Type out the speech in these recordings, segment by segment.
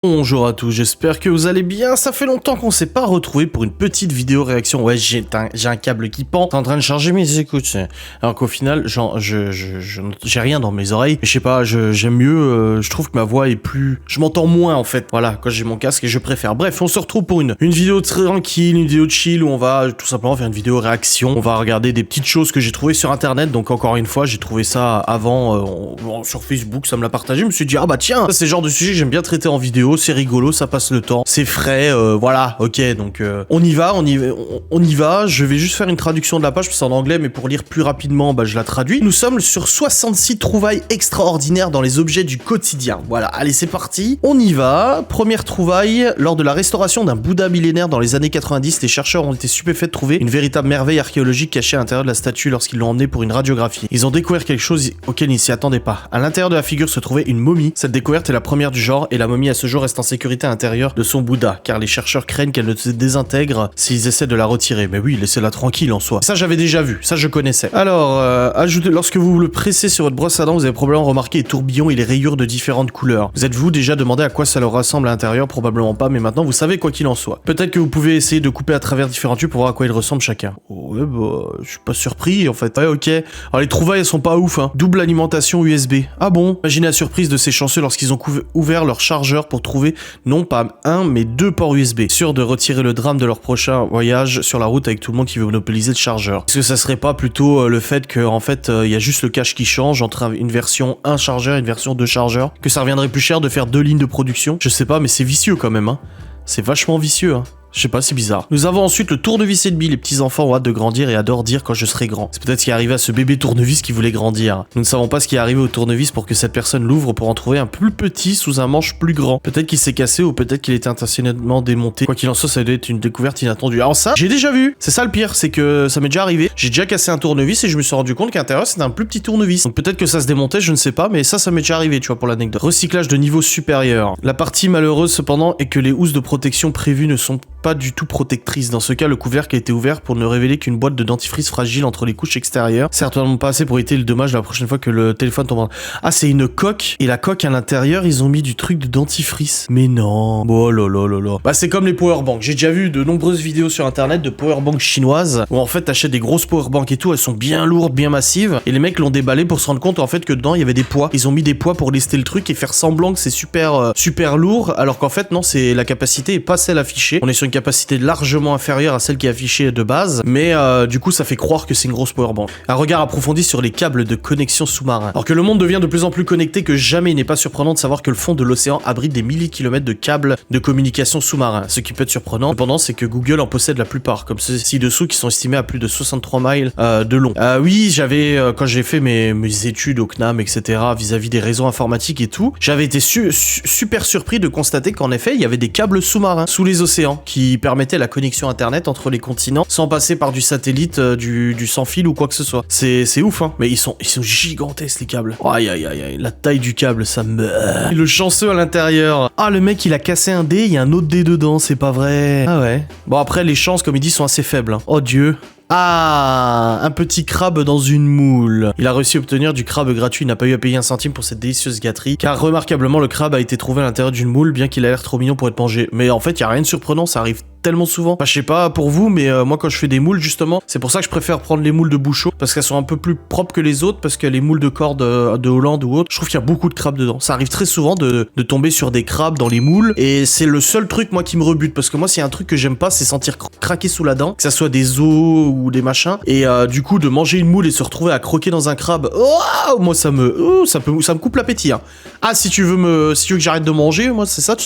Bonjour à tous, j'espère que vous allez bien. Ça fait longtemps qu'on s'est pas retrouvé pour une petite vidéo réaction. Ouais, j'ai un câble qui pend. T'es en train de charger mes écoutes. Alors qu'au final, j'ai rien dans mes oreilles. Je sais pas, j'aime mieux. Je trouve que ma voix est plus. Je m'entends moins en fait. Voilà, quand j'ai mon casque et je préfère. Bref, on se retrouve pour une vidéo tranquille, une vidéo chill où on va tout simplement faire une vidéo réaction. On va regarder des petites choses que j'ai trouvées sur internet. Donc encore une fois, j'ai trouvé ça avant sur Facebook. Ça me l'a partagé. Je me suis dit ah bah tiens, ça c'est le genre de sujet que j'aime bien traiter en vidéo. C'est rigolo, ça passe le temps, c'est frais, voilà, ok, donc on y va, je vais juste faire une traduction de la page, parce que c'est en anglais, mais pour lire plus rapidement, bah je la traduis. Nous sommes sur 66 trouvailles extraordinaires dans les objets du quotidien, voilà, allez c'est parti, on y va. Première trouvaille, lors de la restauration d'un Bouddha millénaire dans les années 90, les chercheurs ont été stupéfaits de trouver une véritable merveille archéologique cachée à l'intérieur de la statue lorsqu'ils l'ont emmenée pour une radiographie. Ils ont découvert quelque chose auquel ils s'y attendaient pas. À l'intérieur de la figure se trouvait une momie. Cette découverte est la première du genre, et la momie à ce jour reste en sécurité à l'intérieur de son Bouddha, car les chercheurs craignent qu'elle ne se désintègre s'ils essaient de la retirer. Mais oui, laissez-la tranquille en soi. Ça j'avais déjà vu, ça je connaissais. Alors, ajoutez, lorsque vous le pressez sur votre brosse à dents, vous avez probablement remarqué les tourbillons et les rayures de différentes couleurs. Vous êtes-vous déjà demandé à quoi ça leur ressemble à l'intérieur? Probablement pas, mais maintenant vous savez quoi qu'il en soit. Peut-être que vous pouvez essayer de couper à travers différents tubes pour voir à quoi ils ressemblent chacun. Ouais bah, je suis pas surpris en fait. Ouais ok. Alors les trouvailles elles sont pas ouf hein. Double alimentation USB. Ah bon? Imaginez la surprise de ces chanceux lorsqu'ils ont ouvert leur chargeur pour trouver non pas un, mais 2 ports USB, sûr de retirer le drame de leur prochain voyage sur la route avec tout le monde qui veut monopoliser le chargeur. Est-ce que ça serait pas plutôt le fait que en fait il y a juste le cache qui change entre une version 1 chargeur et une version 2 chargeur, que ça reviendrait plus cher de faire 2 lignes de production? Je sais pas, mais c'est vicieux quand même hein. C'est vachement vicieux hein. Je sais pas, c'est bizarre. Nous avons ensuite le tournevis ennemi. Les petits enfants ont hâte de grandir et adorent dire quand je serai grand. C'est peut-être ce qui est arrivé à ce bébé tournevis qui voulait grandir. Nous ne savons pas ce qui est arrivé au tournevis pour que cette personne l'ouvre pour en trouver un plus petit sous un manche plus grand. Peut-être qu'il s'est cassé ou peut-être qu'il était intentionnellement démonté. Quoi qu'il en soit, ça doit être une découverte inattendue. Alors ça, j'ai déjà vu. C'est ça le pire, c'est que ça m'est déjà arrivé. J'ai déjà cassé un tournevis et je me suis rendu compte qu'à l'intérieur c'était un plus petit tournevis. Donc peut-être que ça se démontait, je ne sais pas, mais ça m'est déjà arrivé, tu vois, pour l'anecdote. Recyclage de niveau supérieur. La partie malheureuse cependant est que les housses de protection prévues ne sont pas du tout protectrice. Dans ce cas, le couvercle a été ouvert pour ne révéler qu'une boîte de dentifrice fragile entre les couches extérieures. Certainement pas assez pour éviter le dommage la prochaine fois que le téléphone tombe. Ah, c'est une coque. Et la coque à l'intérieur, ils ont mis du truc de dentifrice. Mais non. Oh là là là là. Bah, c'est comme les powerbanks. J'ai déjà vu de nombreuses vidéos sur internet de powerbanks chinoises où en fait t'achètes des grosses powerbanks et tout. Elles sont bien lourdes, bien massives. Et les mecs l'ont déballé pour se rendre compte en fait que dedans il y avait des poids. Ils ont mis des poids pour lester le truc et faire semblant que c'est super lourd. Alors qu'en fait, non, c'est la capacité est pas celle affichée. On est sur une capacité largement inférieure à celle qui est affichée de base, mais du coup ça fait croire que c'est une grosse powerbank. Un regard approfondi sur les câbles de connexion sous-marin. Alors que le monde devient de plus en plus connecté que jamais, il n'est pas surprenant de savoir que le fond de l'océan abrite des milliers de kilomètres de câbles de communication sous-marin. Ce qui peut être surprenant, cependant, c'est que Google en possède la plupart, comme ceux ci-dessous qui sont estimés à plus de 63 miles de long. Oui, j'avais, quand j'ai fait mes études au CNAM, etc., vis-à-vis des réseaux informatiques et tout, j'avais été super surpris de constater qu'en effet, il y avait des câbles sous-marins sous les océans qui permettaient la connexion internet entre les continents sans passer par du satellite, du sans fil ou quoi que ce soit. C'est ouf hein, mais ils sont gigantesques les câbles. Aïe aïe aïe aïe, la taille du câble ça me... Le chanceux à l'intérieur. Ah le mec il a cassé un dé, il y a un autre dé dedans, c'est pas vrai. Ah ouais. Bon après les chances comme il dit sont assez faibles hein. Oh Dieu. Ah, un petit crabe dans une moule. Il a réussi à obtenir du crabe gratuit, il n'a pas eu à payer un centime pour cette délicieuse gâterie, car remarquablement le crabe a été trouvé à l'intérieur d'une moule, bien qu'il a l'air trop mignon pour être mangé. Mais en fait, il y a rien de surprenant, ça arrive tellement souvent. Enfin, je sais pas pour vous, mais moi quand je fais des moules justement, c'est pour ça que je préfère prendre les moules de Bouchot, parce qu'elles sont un peu plus propres que les autres, parce que les moules de corde de Hollande ou autre, je trouve qu'il y a beaucoup de crabes dedans. Ça arrive très souvent de tomber sur des crabes dans les moules, et c'est le seul truc moi qui me rebute, parce que moi c'est un truc que j'aime pas, c'est sentir craquer sous la dent, que ça soit des os ou des machins, et du coup de manger une moule et se retrouver à croquer dans un crabe, oh, moi ça me coupe l'appétit hein. Ah si tu veux que j'arrête de manger, moi c'est ça, que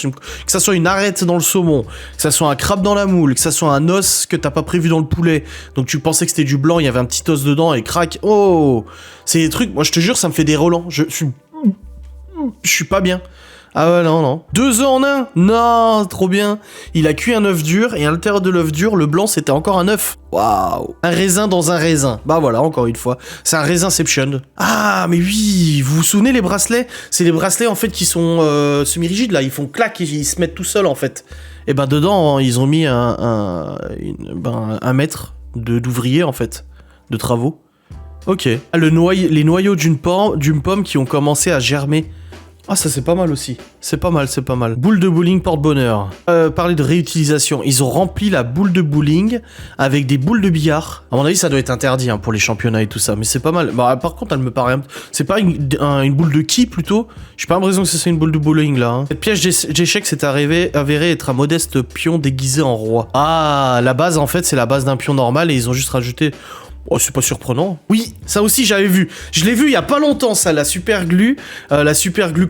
ça soit une arête dans le saumon, que ça soit un crabe dans la moule, que ça soit un os que t'as pas prévu dans le poulet, donc tu pensais que c'était du blanc, il y avait un petit os dedans et crac, oh, c'est des trucs, moi je te jure ça me fait des relents, je suis pas bien. Ah ouais, non. 2 œufs en un? Non, trop bien. Il a cuit un œuf dur, et à l'intérieur de l'œuf dur, le blanc, c'était encore un œuf. Waouh. Un raisin dans un raisin. Bah voilà, encore une fois. C'est un raisinception. Ah, mais oui, vous vous souvenez les bracelets? C'est les bracelets, en fait, qui sont semi-rigides, là. Ils font clac et ils se mettent tout seuls, en fait. Et ben, dedans, ils ont mis un mètre d'ouvriers, en fait, de travaux. Ok. Les noyaux d'une pomme qui ont commencé à germer Ah, ça c'est pas mal aussi. C'est pas mal, c'est pas mal. Boule de bowling porte-bonheur. Parler de réutilisation. Ils ont rempli la boule de bowling avec des boules de billard. À mon avis, ça doit être interdit hein, pour les championnats et tout ça, mais c'est pas mal. Bah, par contre, elle me paraît... C'est pas une boule de qui, plutôt? J'ai pas l'impression que c'est une boule de bowling, là. Hein. Cette piège d'échecs s'est avéré être un modeste pion déguisé en roi. Ah, la base, en fait, c'est la base d'un pion normal et ils ont juste rajouté... Oh, c'est pas surprenant. Oui, ça aussi j'avais vu. Je l'ai vu il y a pas longtemps, ça, la super glue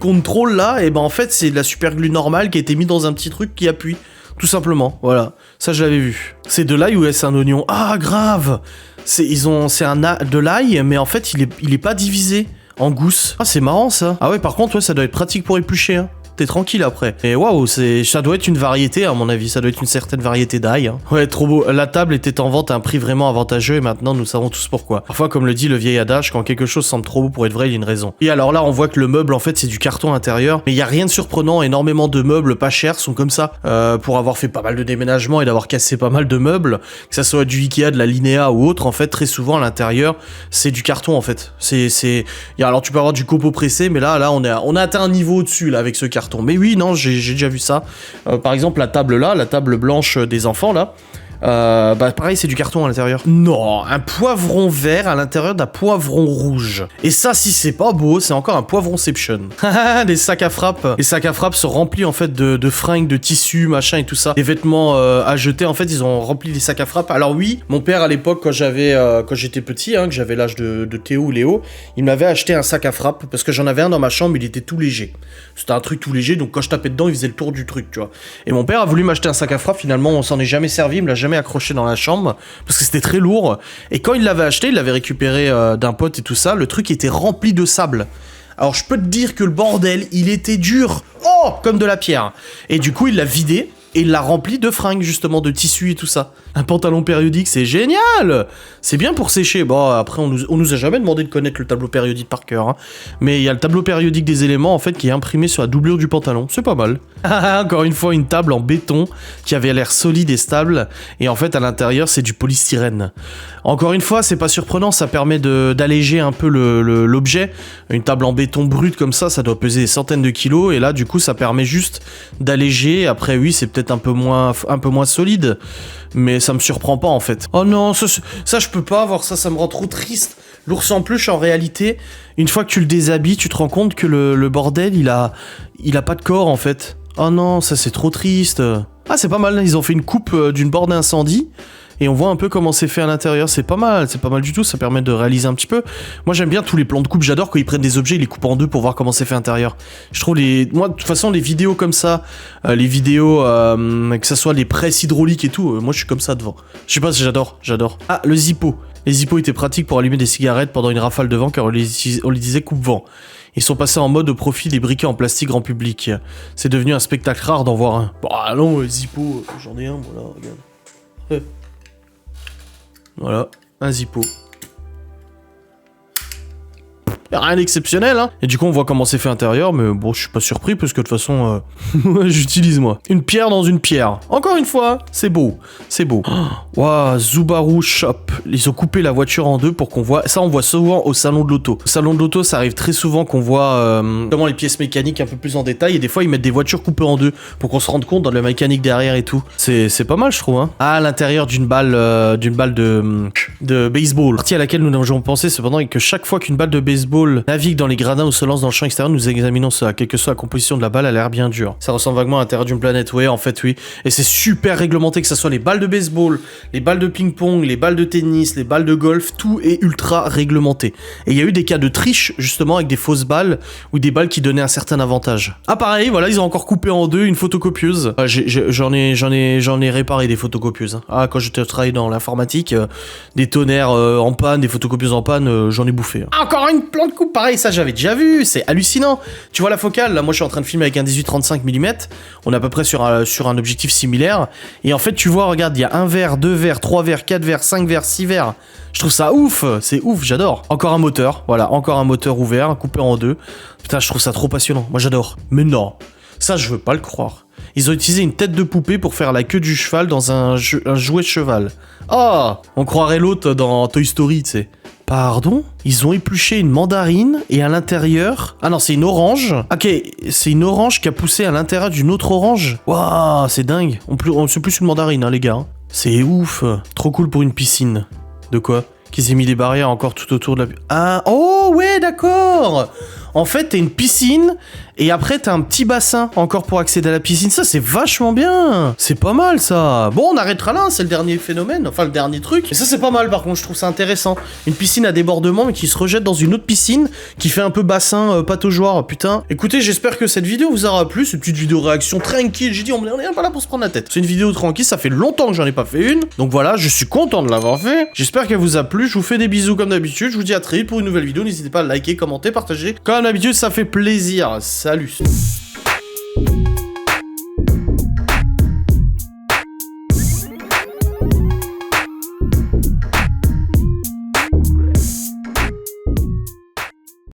control là, et ben en fait c'est de la super glue normale qui a été mise dans un petit truc qui appuie. Tout simplement, voilà. Ça je l'avais vu. C'est de l'ail ou est-ce un oignon? Ah, grave. C'est de l'ail, mais en fait il est pas divisé en gousses. Ah, c'est marrant ça. Ah ouais, par contre, ouais, ça doit être pratique pour éplucher, hein. T'es tranquille après. Et waouh, ça doit être une variété à mon avis, ça doit être une certaine variété d'ail. Hein. Ouais, trop beau. La table était en vente à un prix vraiment avantageux et maintenant nous savons tous pourquoi. Parfois, comme le dit le vieil adage, quand quelque chose semble trop beau pour être vrai, il y a une raison. Et alors là, on voit que le meuble en fait c'est du carton intérieur, mais il y a rien de surprenant, énormément de meubles pas chers sont comme ça. Pour avoir fait pas mal de déménagements et d'avoir cassé pas mal de meubles, que ça soit du Ikea, de la Linea ou autre, en fait très souvent à l'intérieur c'est du carton en fait. Alors tu peux avoir du copeaux pressé, mais là on a atteint un niveau au-dessus là avec ce carton. Mais oui, non, j'ai déjà vu ça. Par exemple, la table blanche des enfants, là. Bah pareil, c'est du carton à l'intérieur. Non, un poivron vert à l'intérieur d'un poivron rouge. Et ça, si c'est pas beau, c'est encore un poivronception. Des sacs à frappe. Les sacs à frappe sont remplis en fait de fringues, de tissus, machin et tout ça. Des vêtements à jeter, en fait, ils ont rempli des sacs à frappe. Alors oui, mon père à l'époque, quand j'étais petit, hein, que j'avais l'âge de Théo ou Léo, il m'avait acheté un sac à frappe parce que j'en avais un dans ma chambre, il était tout léger. C'était un truc tout léger, donc quand je tapais dedans, il faisait le tour du truc, tu vois. Et mon père a voulu m'acheter un sac à frappe, finalement, on s'en est jamais servi, il me l'a jamais accroché dans la chambre parce que c'était très lourd. Et quand il l'avait acheté, il l'avait récupéré d'un pote et tout ça, le truc était rempli de sable. Alors je peux te dire que le bordel, il était dur, oh, comme de la pierre. Et du coup, il l'a vidé et il l'a rempli de fringues, justement, de tissus et tout ça. Un pantalon périodique, c'est génial! C'est bien pour sécher. Bon, après, on nous a jamais demandé de connaître le tableau périodique par cœur, hein. Mais il y a le tableau périodique des éléments, en fait, qui est imprimé sur la doublure du pantalon. C'est pas mal. Encore une fois, une table en béton qui avait l'air solide et stable. Et en fait, à l'intérieur, c'est du polystyrène. Encore une fois, c'est pas surprenant, ça permet d'alléger un peu l'objet. Une table en béton brut comme ça doit peser des centaines de kilos. Et là, du coup, ça permet juste d'alléger. Après, oui, c'est peut-être un peu moins solide. Mais ça me surprend pas en fait. Oh non, ça je peux pas avoir ça me rend trop triste. L'ours en peluche, en réalité, une fois que tu le déshabilles, tu te rends compte que le bordel, il a pas de corps en fait. Oh non, ça c'est trop triste. Ah, c'est pas mal, ils ont fait une coupe d'une borne incendie. Et on voit un peu comment c'est fait à l'intérieur, c'est pas mal du tout, ça permet de réaliser un petit peu. Moi j'aime bien tous les plans de coupe, j'adore quand ils prennent des objets, ils les coupent en deux pour voir comment c'est fait à l'intérieur. Je trouve moi de toute façon les vidéos comme ça, les vidéos que ça soit les presses hydrauliques et tout, moi je suis comme ça devant. Je sais pas, j'adore. Ah, le Zippo. Les Zippo étaient pratiques pour allumer des cigarettes pendant une rafale de vent car on les disait coupe-vent. Ils sont passés en mode profil des briquets en plastique grand public. C'est devenu un spectacle rare d'en voir un. Bah non, Zippo, j'en ai un, voilà, regarde. Voilà, un Zippo. Y'a rien d'exceptionnel, hein. Et du coup, on voit comment c'est fait à l'intérieur, mais bon, je suis pas surpris, parce que de toute façon, j'utilise, moi. Une pierre dans une pierre. Encore une fois, c'est beau. C'est beau. Waouh, Subaru Shop. Ils ont coupé la voiture en deux pour qu'on voit... Ça, on voit souvent au salon de l'auto. Au salon de l'auto, ça arrive très souvent qu'on voit notamment les pièces mécaniques un peu plus en détail, et des fois, ils mettent des voitures coupées en deux pour qu'on se rende compte dans la mécanique derrière et tout. C'est pas mal, je trouve, hein. Ah, à l'intérieur d'une balle de baseball. La partie à laquelle nous avons pensé, cependant, est que chaque fois qu'une balle de baseball navigue dans les gradins ou se lance dans le champ extérieur, nous examinons ça. Quelle que soit la composition de la balle, elle a l'air bien dure. Ça ressemble vaguement à l'intérieur d'une planète. Ouais, en fait, oui. Et c'est super réglementé, que ça soit les balles de baseball, les balles de ping-pong, les balles de tennis, les balles de golf, tout est ultra réglementé. Et il y a eu des cas de triche, justement, avec des fausses balles ou des balles qui donnaient un certain avantage. Ah, pareil, voilà, ils ont encore coupé en deux une photocopieuse. J'en ai réparé des photocopieuses. Ah, quand j'étais travaillé dans l'informatique, des tonnerres en panne, des photocopieuses en panne, j'en ai bouffé. Encore une plante coupe, pareil, ça j'avais déjà vu, c'est hallucinant. Tu vois la focale, là, moi je suis en train de filmer avec un 18-35 mm, on est à peu près sur un objectif similaire, et en fait tu vois, regarde, il y a 1 verre, 2 verres, 3 verres, 4 verres, 5 verres, 6 verres. Je trouve ça ouf, c'est ouf, j'adore. Encore un moteur, voilà, encore un moteur ouvert, coupé en deux. Putain, je trouve ça trop passionnant, moi j'adore. Mais non, ça je veux pas le croire. Ils ont utilisé une tête de poupée pour faire la queue du cheval dans un jouet de cheval. Oh, on croirait l'autre dans Toy Story, tu sais. Pardon? Ils ont épluché une mandarine et à l'intérieur... Ah non, c'est une orange. Ok, c'est une orange qui a poussé à l'intérieur d'une autre orange. Waouh, c'est dingue. C'est plus une mandarine, hein, les gars. C'est ouf. Trop cool pour une piscine. De quoi? Qu'ils aient mis des barrières encore tout autour de la... Ah, oh ouais, d'accord. En fait, t'as une piscine et après t'as un petit bassin encore pour accéder à la piscine. Ça, c'est vachement bien. C'est pas mal, ça. Bon, on arrêtera là, hein, c'est le dernier phénomène, enfin le dernier truc. Mais ça, c'est pas mal, par contre, je trouve ça intéressant. Une piscine à débordement, mais qui se rejette dans une autre piscine, qui fait un peu bassin pataugeoire, putain. Écoutez, j'espère que cette vidéo vous aura plu. C'est une petite vidéo réaction tranquille. J'ai dit, on est pas là pour se prendre la tête. C'est une vidéo tranquille, ça fait longtemps que j'en ai pas fait une. Donc voilà, je suis content de l'avoir fait. J'espère qu'elle vous a plu. Je vous fais des bisous comme d'habitude. Je vous dis à très vite pour une nouvelle vidéo. N'hésitez pas à liker, commenter, partager. Comme d'habitude, ça fait plaisir. Salut.